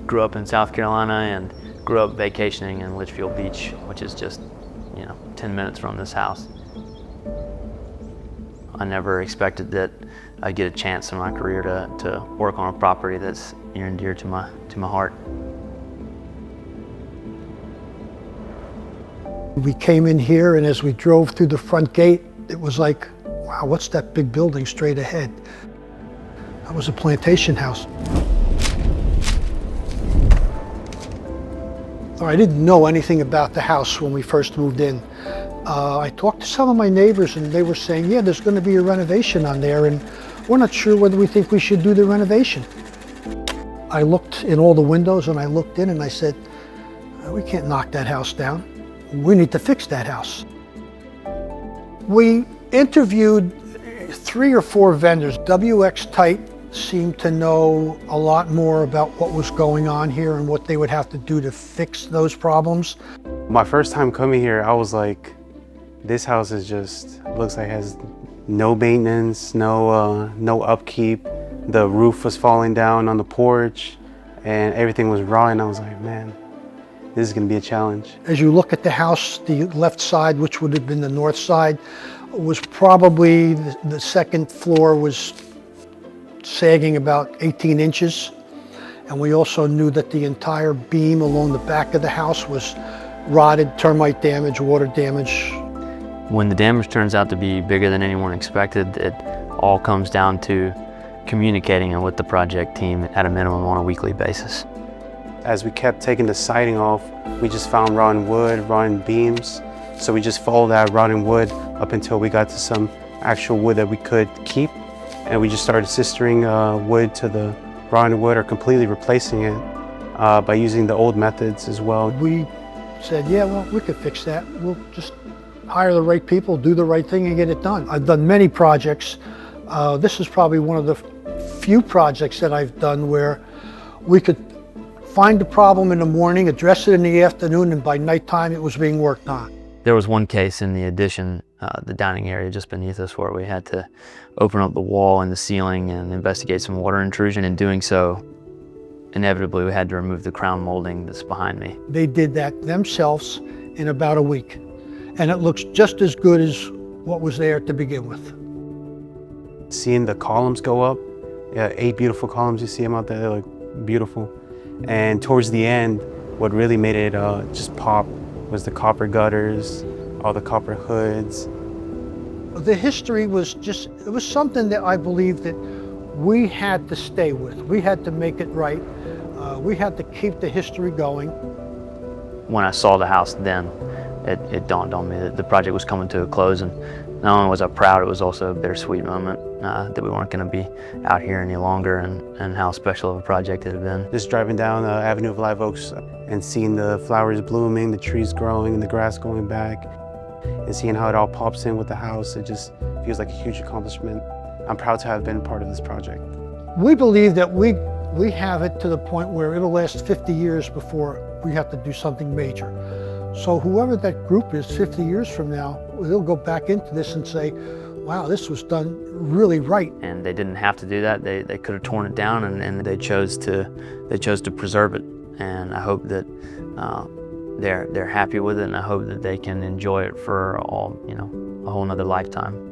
grew up in South Carolina and grew up vacationing in Litchfield Beach, which is just, 10 minutes from this house. I never expected that I'd get a chance in my career to work on a property that's near and dear to my heart. We came in here, and as we drove through the front gate, it was like, wow, what's that big building straight ahead? That was a plantation house. I didn't know anything about the house when we first moved in. I talked to some of my neighbors, and they were saying, yeah, there's going to be a renovation on there, and we're not sure whether we think we should do the renovation. I looked in all the windows, and I looked in, and I said, we can't knock that house down. We need to fix that house. We interviewed 3 or 4 vendors. WX Tight seemed to know a lot more about what was going on here and what they would have to do to fix those problems. My first time coming here, I was like, this house is just, looks like it has no maintenance, no upkeep. The roof was falling down on the porch and everything was raw, and I was like, man, this is gonna be a challenge. As you look at the house, the left side, which would have been the north side, was probably, the second floor was sagging about 18 inches. And we also knew that the entire beam along the back of the house was rotted, termite damage, water damage. When the damage turns out to be bigger than anyone expected, it all comes down to communicating with the project team at a minimum on a weekly basis. As we kept taking the siding off, we just found rotten wood, rotten beams. So we just followed that rotten wood up until we got to some actual wood that we could keep. And we just started sistering wood to the rotten wood, or completely replacing it by using the old methods as well. We said, yeah, well, we could fix that. We'll just hire the right people, do the right thing, and get it done. I've done many projects. This is probably one of the few projects that I've done where we could find the problem in the morning, address it in the afternoon, and by nighttime it was being worked on. There was one case in the addition, the dining area just beneath us, where we had to open up the wall and the ceiling and investigate some water intrusion. In doing so, inevitably we had to remove the crown molding that's behind me. They did that themselves in about a week, and it looks just as good as what was there to begin with. Seeing the columns go up, 8 beautiful columns, you see them out there, they look beautiful. And towards the end, what really made it just pop was the copper gutters, all the copper hoods. The history was just, it was something that I believe that we had to stay with. We had to make it right. We had to keep the history going. When I saw the house then, it dawned on me that the project was coming to a close, and not only was I proud, it was also a bittersweet moment that we weren't going to be out here any longer, and how special of a project it had been. Just driving down the Avenue of Live Oaks and seeing the flowers blooming, the trees growing, and the grass going back, and seeing how it all pops in with the house, it just feels like a huge accomplishment. I'm proud to have been part of this project. We believe that we have it to the point where it'll last 50 years before we have to do something major. So whoever that group is 50 years from now, they'll go back into this and say, wow, this was done really right. And they didn't have to do that. They could have torn it down, and they chose to preserve it. And I hope that they're happy with it, and I hope that they can enjoy it for a whole nother lifetime.